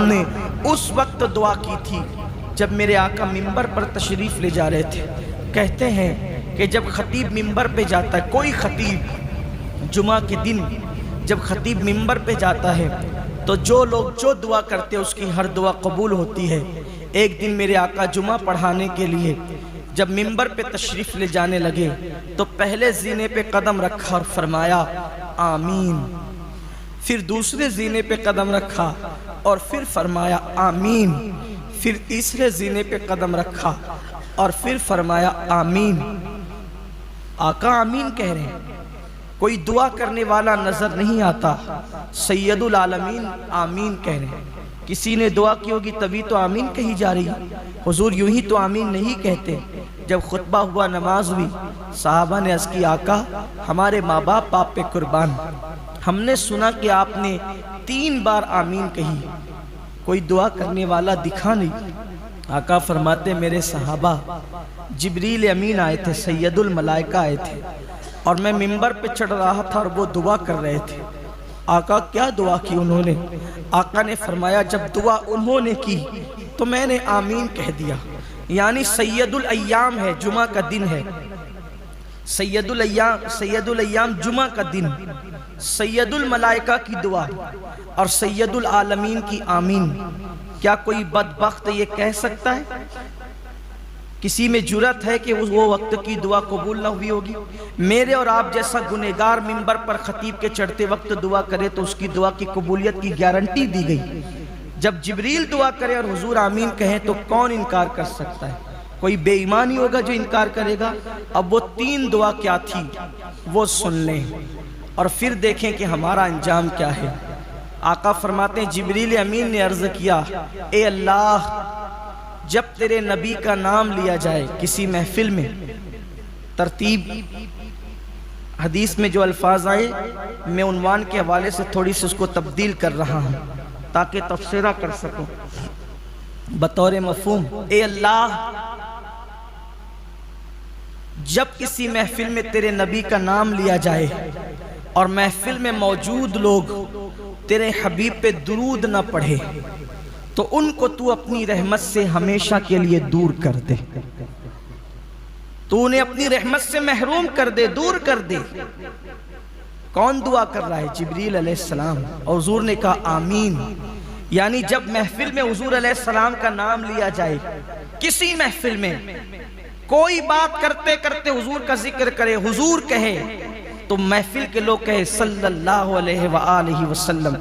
نے اس وقت دعا کی تھی جب میرے آقا منبر پر تشریف لے جا رہے تھے۔ کہتے ہیں کہ جب خطیب منبر پہ جاتا ہے، کوئی خطیب جمعہ کے دن جب خطیب منبر پہ جاتا ہے تو جو لوگ جو دعا کرتے ہیں اس کی ہر دعا قبول ہوتی ہے۔ ایک دن میرے آقا جمعہ پڑھانے کے لیے جب منبر پہ تشریف لے جانے لگے تو پہلے زینے پہ قدم رکھا اور فرمایا آمین، پھر دوسرے زینے پہ قدم رکھا اور پھر فرمایا آمین، پھر تیسرے زینے پہ قدم رکھا اور پھر فرمایا آمین۔ آقا آمین کہہ رہے ہیں، کوئی دعا کرنے والا نظر نہیں آتا، سید العالمین آمین کہہ رہے ہیں۔ کسی نے دعا کی ہوگی تبھی تو آمین کہی جا رہی ہے، حضور یوں ہی تو آمین نہیں کہتے۔ جب خطبہ ہوا، نماز ہوئی، صحابہ نے عرض کی آقا ہمارے ماں باپ آپ پہ قربان، ہم نے سنا کہ آپ نے 3 بار آمین کہی، کوئی دعا کرنے والا دکھا نہیں۔ آقا فرماتے میرے صحابہ جبریل امین آئے تھے، سید الملائکہ آئے تھے اور میں منبر پہ چڑھ رہا تھا اور وہ دعا کر رہے تھے۔ آقا کیا دعا کی انہوں نے؟ آقا نے فرمایا جب دعا انہوں نے کی تو میں نے آمین کہہ دیا۔ یعنی سید الایام ہے، جمعہ کا دن ہے، سید الایام جمعہ کا دن، سید الملائکہ کی دعا اور سید العالمین کی آمین۔ کیا کوئی بدبخت یہ کہہ سکتا ہے؟ کسی میں جرأت ہے کہ وہ وقت کی دعا قبول نہ ہوئی ہوگی؟ میرے اور آپ جیسا گنہگار منبر پر خطیب کے چڑھتے وقت دعا کرے تو اس کی دعا کی قبولیت کی گارنٹی دی گئی۔ جب جبریل دعا کرے اور حضور آمین کہیں تو کون انکار کر سکتا ہے؟ کوئی بے ایمان ہی ہوگا جو انکار کرے گا۔ اب وہ 3 دعا کیا تھی وہ سن لیں اور پھر دیکھیں کہ ہمارا انجام کیا ہے۔ آقا فرماتے ہیں جبریل امین نے عرض کیا اے اللہ جب تیرے نبی کا نام لیا جائے کسی محفل میں، ترتیب حدیث میں جو الفاظ آئے میں عنوان کے حوالے سے تھوڑی سی اس کو تبدیل کر رہا ہوں تاکہ تفسیرہ کر سکوں بطور مفہوم۔ اے اللہ جب کسی محفل میں تیرے نبی کا نام لیا جائے اور محفل میں موجود لوگ تیرے حبیب پہ درود نہ پڑھے تو ان کو تو اپنی رحمت سے ہمیشہ کے لیے دور کر دے، تو انہیں اپنی رحمت سے محروم کر دے، دور کر دے۔ کون دعا کر رہا ہے؟ جبریل علیہ السلام۔ اور حضور نے کہا آمین۔ یعنی جب محفل میں حضور علیہ السلام کا نام لیا جائے، کسی محفل میں کوئی بات کرتے کرتے حضور کا ذکر کرے، حضور کہے تو محفل کے لوگ کہے صلی اللہ علیہ وآلہ وسلم،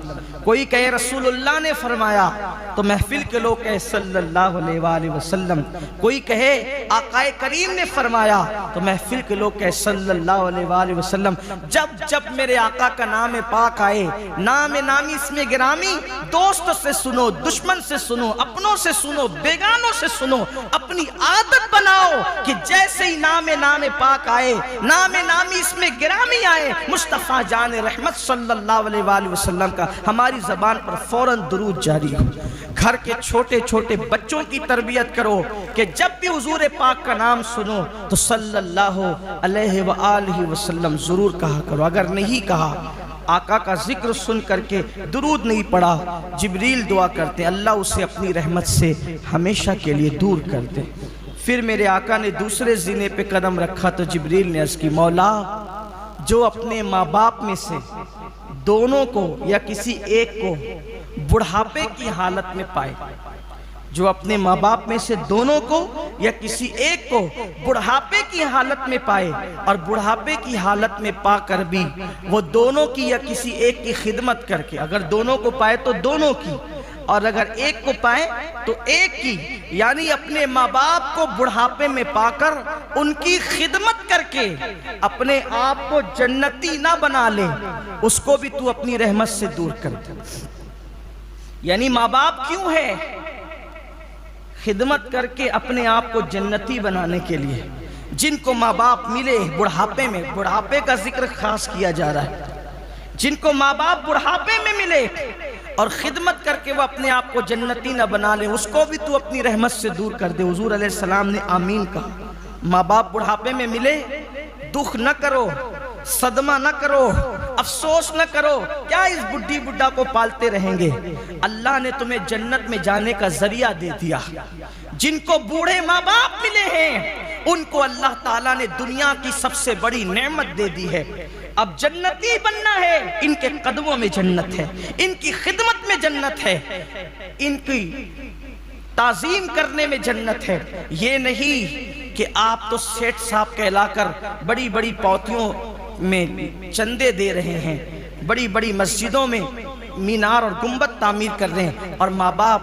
کوئی کہے رسول اللہ نے فرمایا تو محفل کے لوگ کہے صلی اللہ علیہ وآلہ وسلم، کوئی کہے آقا کریم نے فرمایا تو محفل کے لوگ کہے صلی اللہ علیہ وآلہ وسلم۔ جب جب میرے آقا کا نام پاک آئے، نام نامی اسم گرامی، دوست سے سنو، دشمن سے سنو، اپنوں سے سنو، بیگانوں سے سنو، اپنی عادت بناؤ کہ جیسے ہی نام پاک آئے، نام نامی اسم گرامی آئے، مصطفیٰ جان رحمت صلی اللہ علیہ وآلہ وسلم کا ہماری زبان پر فوراً درود جاری ہو۔ گھر کے چھوٹے چھوٹے بچوں کی تربیت کرو کہ جب بھی حضور پاک کا نام سنو تو صلی اللہ علیہ وآلہ وسلم ضرور کہا کرو۔ اگر نہیں کہا، آقا کا ذکر سن کر کے درود نہیں پڑھا، جبریل دعا کرتے اللہ اسے اپنی رحمت سے ہمیشہ کے لیے دور کر دے۔ پھر میرے آقا نے دوسرے زینے پہ قدم رکھا تو جبریل نے عرض کی مولا جو اپنے ماں باپ میں سے دونوں کو یا کسی ایک کو بڑھاپے کی حالت میں پائے، جو اپنے ماں باپ میں سے دونوں کو یا کسی ایک کو بڑھاپے کی حالت میں پائے اور بڑھاپے کی حالت میں پا کر بھی وہ دونوں کی یا کسی ایک کی خدمت کر کے، اگر دونوں کو پائے تو دونوں کی اور اگر ایک کو پائے تو ایک کی، یعنی اپنے ماں باپ کو بڑھاپے میں پا کر ان کی خدمت کر کے اپنے آپ کو جنتی نہ بنا لے، اس کو بھی تو اپنی رحمت سے دور کر دے۔ یعنی ماں باپ کیوں ہے؟ خدمت کر کے اپنے آپ کو جنتی بنانے کے لیے۔ جن کو ماں باپ ملے بڑھاپے میں، بڑھاپے کا ذکر خاص کیا جا رہا ہے، جن کو ماں باپ بڑھاپے میں ملے اور خدمت کر کے وہ اپنے آپ کو جنتی نہ بنا لے، اس کو بھی تو اپنی رحمت سے دور کر دے۔ حضور علیہ السلام نے آمین کہا۔ ماں باپ بڑھاپے میں ملے، دکھ نہ کرو، صدمہ نہ کرو، افسوس نہ کرو، کیا اس بڈھی بڈھا کو پالتے رہیں گے؟ اللہ نے تمہیں جنت میں جانے کا ذریعہ دے دیا۔ جن کو بوڑھے ماں باپ ملے ہیں ان کو اللہ تعالیٰ نے دنیا کی سب سے بڑی نعمت دے دی ہے۔ اب جنتی بننا ہے، ان کے قدموں میں جنت ہے، ان کی خدمت میں جنت ہے، ان کی تعظیم کرنے میں جنت ہے۔ یہ نہیں کہ آپ تو سیٹھ صاحب کہلا کر بڑی بڑی پوتیوں میں چندے دے رہے ہیں، بڑی بڑی مسجدوں میں مینار اور گنبد تعمیر کر رہے ہیں، اور ماں باپ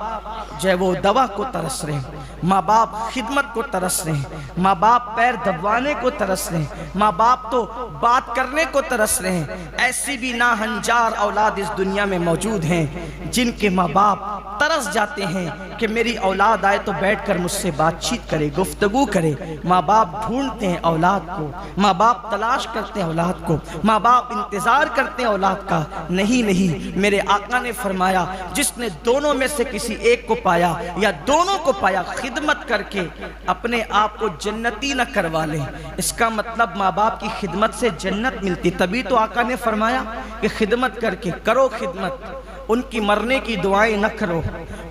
جو ہے وہ دوا کو ترس رہے ہیں، ماں باپ خدمت کو ترس رہے ہیں، ماں باپ پیر دبوانے کو ترس رہے ہیں، ماں باپ تو بات کرنے کو ترس رہے ہیں۔ ایسی بھی ناہنجار اولاد اس دنیا میں موجود ہیں جن کے ماں باپ ترس جاتے ہیں کہ میری اولاد آئے تو بیٹھ کر مجھ سے بات چیت کرے، گفتگو کرے۔ ماں باپ ڈھونڈتے ہیں اولاد کو، ماں باپ تلاش کرتے ہیں اولاد کو، ماں باپ انتظار کرتے ہیں اولاد کا۔ نہیں، میرے آقا نے فرمایا جس نے دونوں میں سے کسی ایک کو پایا یا دونوں کو پایا، خدمت کر کے اپنے آپ کو جنتی نہ کروا لیں۔ اس کا مطلب ماں باپ کی خدمت سے جنت ملتی، تبھی تو آقا نے فرمایا کہ خدمت کر کے کرو خدمت، ان کی مرنے کی دعائیں نہ کرو،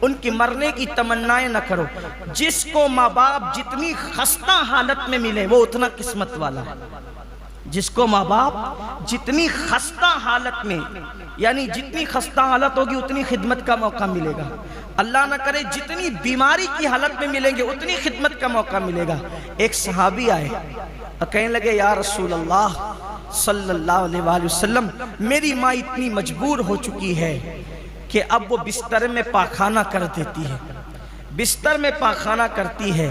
ان کی مرنے کی تمنائیں نہ کرو۔ جس کو ماں باپ جتنی خستہ حالت میں ملے وہ اتنا قسمت والا ہے۔ جس کو ماں باپ جتنی خستہ حالت میں، یعنی جتنی خستہ حالت ہوگی اتنی خدمت کا موقع ملے گا۔ اللہ نہ کرے جتنی بیماری کی حالت میں ملیں گے اتنی خدمت کا موقع ملے گا۔ ایک صحابی آئے اور کہنے لگے یا رسول اللہ صلی اللہ علیہ وآلہ وسلم، میری ماں اتنی مجبور ہو چکی ہے کہ اب وہ بستر میں پاخانہ کر دیتی ہے، بستر میں پاخانہ کرتی ہے،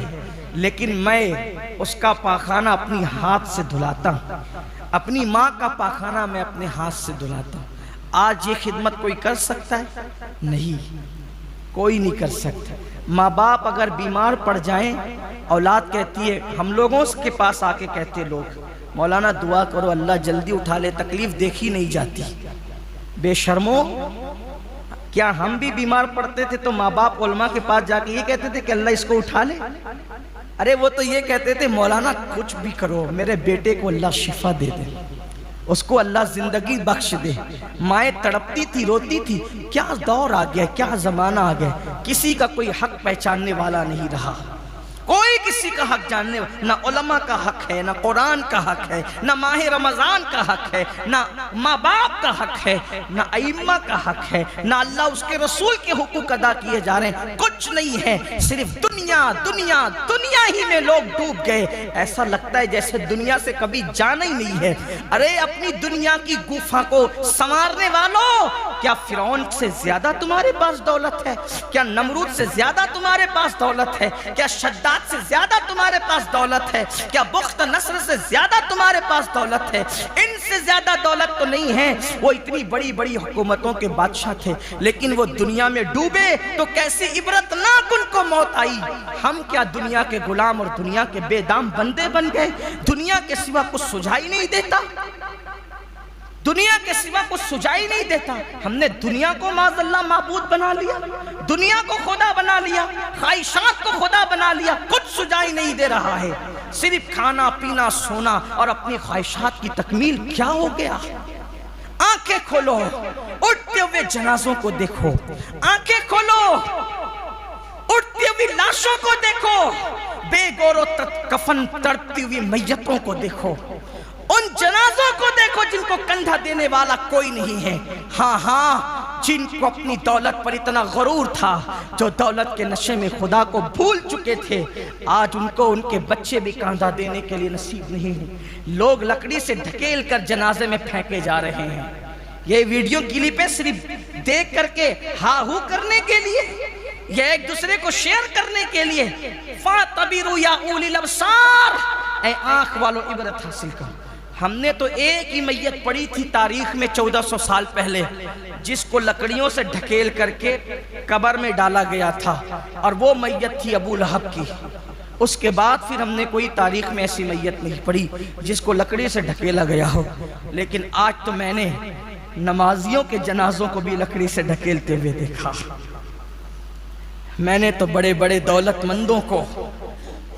لیکن میں اس کا پاخانہ اپنی ہاتھ سے دھلاتا ہوں، اپنی ماں کا پاخانہ میں اپنے ہاتھ سے دھلاتا ہوں۔ آج یہ خدمت کوئی کر سکتا ہے؟ نہیں، کوئی نہیں کر سکتا۔ ماں باپ اگر بیمار پڑ جائیں، اولاد کہتی ہے، ہم لوگوں کے پاس آ کے کہتے لوگ مولانا دعا کرو اللہ جلدی اٹھا لے، تکلیف دیکھی نہیں جاتی۔ بے شرمو، کیا ہم بھی بیمار پڑتے تھے تو ماں باپ علماء کے پاس جا کے یہ کہتے تھے کہ اللہ اس کو اٹھا لے؟ ارے وہ تو یہ کہتے تھے مولانا کچھ بھی کرو میرے بیٹے کو اللہ شفا دے دے، اس کو اللہ زندگی بخش دے۔ مائیں تڑپتی تھی، روتی تھی۔ کیا دور آ گیا، کیا زمانہ آ گیا، کسی کا کوئی حق پہچاننے والا نہیں رہا، کوئی کسی کا حق جاننے، نہ علماء کا حق ہے، نہ قرآن کا حق ہے، نہ ماہ رمضان کا حق ہے، نہ ماں باپ کا حق ہے، نہ ائمہ کا حق ہے، نہ اللہ اس کے رسول کے حقوق ادا کیے جا رہے ہیں، کچھ نہیں ہے، صرف دنیا دنیا دنیا ہی میں لوگ ڈوب گئے۔ ایسا لگتا ہے جیسے دنیا سے کبھی جانا ہی نہیں ہے۔ ارے اپنی دنیا کی گفا کو سنوارنے والوں، کیا فرعون سے زیادہ تمہارے پاس دولت ہے؟ کیا نمرود سے زیادہ تمہارے پاس دولت ہے؟ کیا شداد سے زیادہ تمہارے پاس دولت ہے؟ کیا بخت نصر سے زیادہ تمہارے پاس دولت ہے؟ ان سے زیادہ دولت تو نہیں ہے۔ وہ اتنی بڑی بڑی حکومتوں کے بادشاہ تھے، لیکن وہ دنیا میں ڈوبے تو کیسی عبرتناک ان کو موت آئی۔ ہم کیا دنیا کے غلام اور دنیا کے بے دام بندے بن گئے؟ دنیا کے سوا کچھ سجائی نہیں دیتا، دنیا کے سوا کچھ سجائی نہیں دیتا۔ ہم نے دنیا کو معاذ اللہ معبود بنا لیا، دنیا کو خدا بنا لیا، خواہشات کو خدا بنا لیا، کچھ سجائی نہیں دے رہا ہے۔ صرف کھانا پینا سونا اور اپنی خواہشات کی تکمیل کیا ہو گیا؟ آنکھیں کھولو، اٹھتے ہوئے جنازوں کو دیکھو، آنکھیں کھولو، اٹھتی ہوئی لاشوں کو دیکھو، بے گور و کفن تڑپتی ہوئی میتوں کو دیکھو، ان جنازوں کو دیکھو جن کو کندھا دینے والا کوئی نہیں ہے۔ ہاں، جن کو اپنی دولت پر اتنا غرور تھا، جو دولت کے نشے میں خدا کو بھول چکے تھے، آج ان کو ان کے بچے بھی کندھا دینے کے لیے نصیب نہیں ہے۔ لوگ لکڑی سے ڈھکیل کر جنازے میں پھینکے جا رہے ہیں۔ یہ ویڈیو کلپیں صرف دیکھ کر کے ہا ہو کرنے کے لیے، یا ایک دوسرے کو شیئر کرنے کے لیے۔ فَاعْتَبِرُوا يَا أُولِي الْأَبْصَارِ، اے آنکھ والو عبرت حاصل کرو۔ ہم نے تو ایک ہی میت پڑی تھی تاریخ میں 1400 سال پہلے، جس کو لکڑیوں سے ڈھکیل کر کے قبر میں ڈالا گیا تھا، اور وہ میت تھی ابو لہب کی۔ اس کے بعد پھر ہم نے کوئی تاریخ میں ایسی میت نہیں پڑی جس کو لکڑی سے ڈھکیلا گیا ہو۔ لیکن آج تو میں نے نمازیوں کے جنازوں کو بھی لکڑی سے ڈھکیلتے ہوئے دیکھا۔ میں نے تو بڑے بڑے دولت مندوں کو،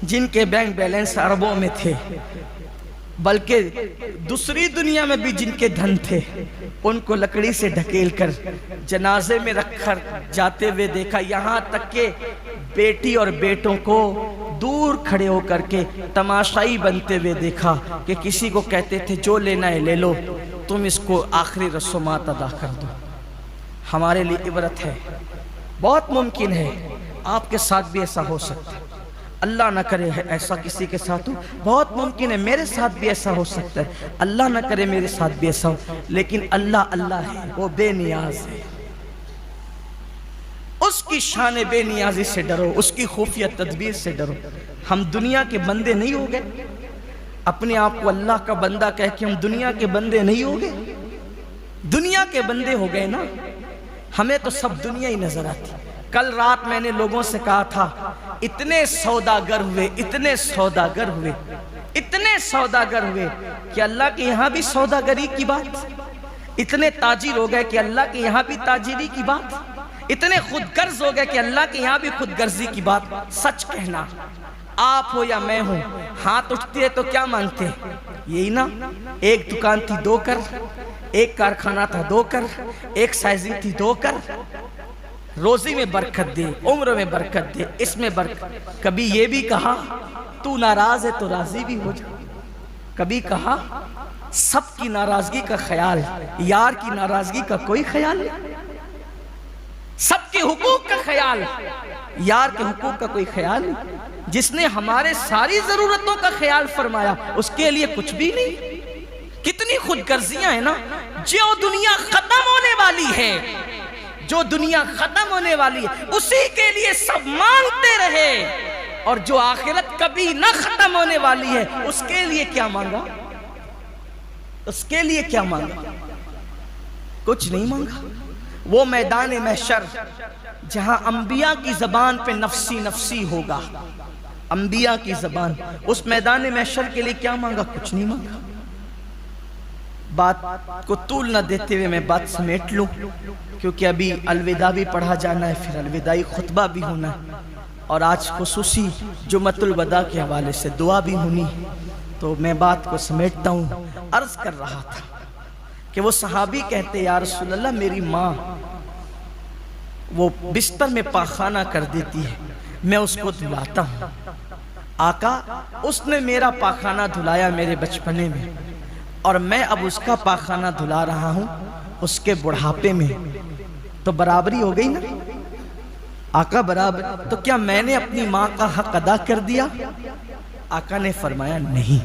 جن کے بینک بیلنس اربوں میں تھے، بلکہ دوسری دنیا میں بھی جن کے دھن تھے ان کو لکڑی سے ڈھکیل کر جنازے میں رکھ کر جاتے ہوئے دیکھا، یہاں تک کہ بیٹی اور بیٹوں کو دور کھڑے ہو کر کے تماشائی بنتے ہوئے دیکھا کہ کسی کو کہتے تھے جو لینا ہے لے لو، تم اس کو آخری رسومات ادا کر دو۔ ہمارے لیے عبرت ہے، بہت ممکن ہے آپ کے ساتھ بھی ایسا ہو سکتا ہے، اللہ نہ کرے ایسا کسی کے ساتھ ہو، بہت ممکن ہے میرے ساتھ بھی ایسا ہو سکتا ہے، اللہ نہ کرے میرے ساتھ بھی ایسا ہو، لیکن اللہ ہے، وہ بے نیاز ہے، اس کی شان بے نیازی سے ڈرو، اس کی خفیہ تدبیر سے ڈرو۔ ہم دنیا کے بندے نہیں ہو گئے، اپنے آپ کو اللہ کا بندہ کہہ کے ہم دنیا کے بندے نہیں ہو گئے، دنیا کے بندے ہو گئے نا، ہمیں تو سب دنیا ہی نظر آتی۔ کل رات میں نے لوگوں سے کہا تھا اتنے سوداگر ہوئے کہ اللہ کے یہاں بھی سوداگری کی بات، اتنے تاجر ہو گئے کہ اللہ کے یہاں بھی تاجری کی بات، اتنے خود غرض ہو گئے کہ اللہ کے یہاں بھی خود غرضی کی بات۔ سچ کہنا، آپ ہو یا میں ہوں، ہاتھ اٹھتے ہیں تو کیا مانگتے ہیں؟ یہی نا، ایک دکان تھی دو کر، ایک کارخانہ تھا دو کر، ایک سائزنگ تھی دو کر، روزی میں برکت دے، عمر میں برکت دے، اس میں برکت۔ کبھی یہ بھی کہا تو ناراض ہے تو راضی بھی ہو جا، کبھی کہا سب کی ناراضگی کا خیال، یار کی ناراضگی کا کوئی خیال نہیں، سب کے حقوق کا خیال، یار کے حقوق کا کوئی خیال نہیں۔ جس نے ہمارے ساری ضرورتوں کا خیال فرمایا اس کے لیے کچھ بھی نہیں۔ کتنی خود غرضیاں ہیں نا، جو دنیا ختم ہونے والی ہے، جو دنیا ختم ہونے والی ہے اسی کے لیے سب مانگتے رہے، اور جو آخرت کبھی نہ ختم ہونے والی ہے اس کے لیے کیا مانگا؟ اس کے لیے کیا مانگا؟ کچھ نہیں مانگا۔ وہ میدان محشر جہاں انبیاء کی زبان پہ نفسی نفسی ہوگا، انبیاء کی زبان، اس میدان محشر کے لیے کیا مانگا؟ کچھ نہیں مانگا۔ بات کو طول نہ دیتے ہوئے میں بات سمیٹ لوں، کیونکہ ابھی الوداع بھی پڑھا جانا ہے، پھر الوداعی خطبہ بھی ہونا ہے، اور آج خصوصی جمعۃ الوداع کے حوالے سے دعا بھی ہونی، تو میں بات کو سمیٹتا ہوں۔ عرض کر رہا تھا کہ وہ صحابی کہتے یا رسول اللہ میری ماں وہ بستر میں پاخانہ کر دیتی ہے، میں اس کو دھلاتا ہوں۔ آقا اس نے میرا پاخانہ دھلایا میرے بچپنے میں، اور میں اب اس کا پاخانہ دھلا رہا ہوں اس کے بڑھاپے میں، تو برابری ہو گئی نا آقا؟ برابر۔ تو کیا میں نے اپنی ماں کا حق ادا کر دیا؟ آقا نے فرمایا نہیں،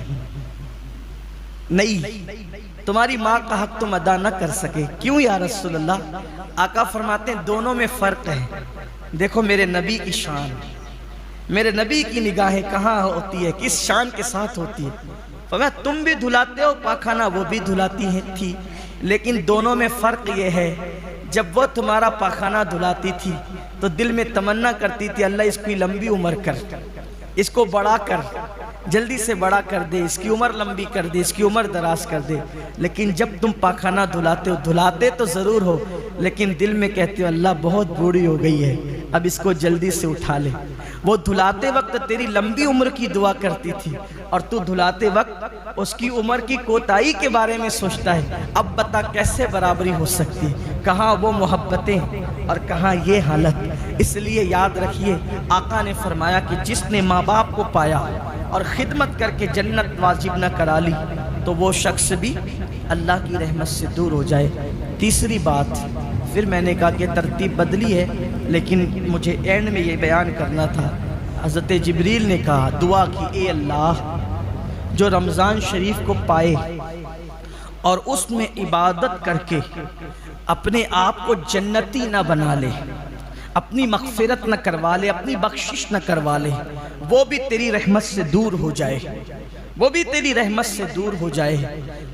تمہاری ماں کا حق تم ادا نہ کر سکے۔ کیوں یا رسول اللہ؟ آقا فرماتے ہیں دونوں میں فرق ہے۔ دیکھو میرے نبی کی شان، میرے نبی کی نگاہیں کہاں ہوتی ہے، کس شان کے ساتھ ہوتی ہے؟ فرمایا تم بھی دھلاتے ہو پاخانہ، وہ بھی دھلاتی تھی، لیکن دونوں میں فرق یہ ہے، جب وہ تمہارا پاخانہ دھلاتی تھی تو دل میں تمنا کرتی تھی اللہ اس کی لمبی عمر کر، اس کو بڑا کر، جلدی سے بڑا کر دے، اس کی عمر لمبی کر دے، اس کی عمر دراز کر دے۔ لیکن جب تم پاخانہ دھلاتے ہو، دھلاتے تو ضرور ہو لیکن دل میں کہتے ہو اللہ بہت بوڑھی ہو گئی ہے، اب اس کو جلدی سے اٹھا لے۔ وہ دھلاتے وقت تیری لمبی عمر کی دعا کرتی تھی، اور تو دھلاتے وقت اس کی عمر کی کوتاہی کے بارے میں سوچتا ہے۔ اب بتا کیسے برابری ہو سکتی ہے؟ کہاں وہ محبتیں اور کہاں یہ حالت؟ اس لیے یاد رکھیے آقا نے فرمایا کہ جس نے ماں باپ کو پایا اور خدمت کر کے جنت واجب نہ کرا لی تو وہ شخص بھی اللہ کی رحمت سے دور ہو جائے۔ تیسری بات، پھر میں نے کہا کہ ترتیب بدلی ہے لیکن مجھے اینڈ میں یہ بیان کرنا تھا۔ حضرت جبریل نے کہا دعا کی اے اللہ جو رمضان شریف کو پائے اور اس میں عبادت کر کے اپنے آپ کو جنتی نہ بنا لے، اپنی مغفرت نہ کروا لے، اپنی بخشش نہ کروا لے، وہ بھی تیری رحمت سے دور ہو جائے، وہ بھی تیری رحمت سے دور ہو جائے۔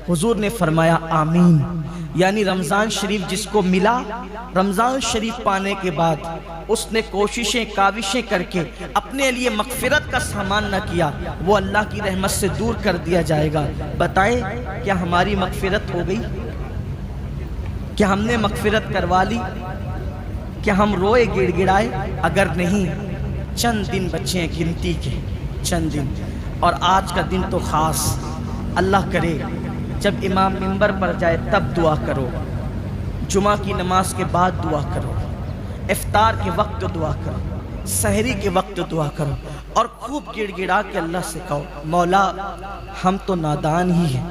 حضور نے فرمایا آمین۔ یعنی رمضان شریف جس کو ملا، رمضان شریف پانے کے بعد اس نے کوششیں کاوشیں کر کے اپنے لیے مغفرت کا سامان نہ کیا، وہ اللہ کی رحمت سے دور کر دیا جائے گا۔ بتائیں کیا ہماری مغفرت ہو گئی؟ کیا ہم نے مغفرت کروا لی؟ کیا ہم روئے گڑ گڑائے؟ اگر نہیں، چند دن بچے ہیں گنتی کے، چند دن، اور آج کا دن تو خاص۔ اللہ کرے جب امام منبر پر جائے تب دعا کرو، جمعہ کی نماز کے بعد دعا کرو، افطار کے وقت دعا کرو، سحری کے وقت دعا کرو، اور خوب گڑ گڑا کے اللہ سے کہو مولا ہم تو نادان ہی ہیں،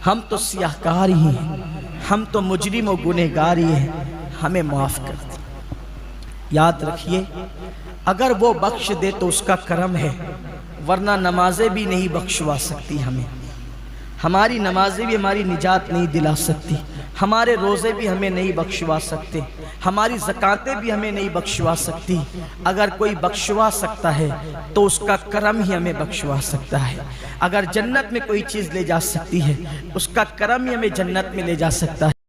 ہم تو سیاہ کار ہی ہیں، ہم تو مجرم و گنہگار ہی ہیں، ہمیں معاف کر دے۔ یاد رکھیے اگر وہ بخش دے تو اس کا کرم ہے، ورنہ نمازیں بھی نہیں بخشوا سکتی ہمیں، ہماری نمازیں بھی ہماری نجات نہیں دلا سکتی، ہمارے روزے بھی ہمیں نہیں بخشوا سکتے، ہماری زکاتیں بھی ہمیں نہیں بخشوا سکتی۔ اگر کوئی بخشوا سکتا ہے تو اس کا کرم ہی ہمیں بخشوا سکتا ہے۔ اگر جنت میں کوئی چیز لے جا سکتی ہے اس کا کرم ہی ہمیں جنت میں لے جا سکتا ہے۔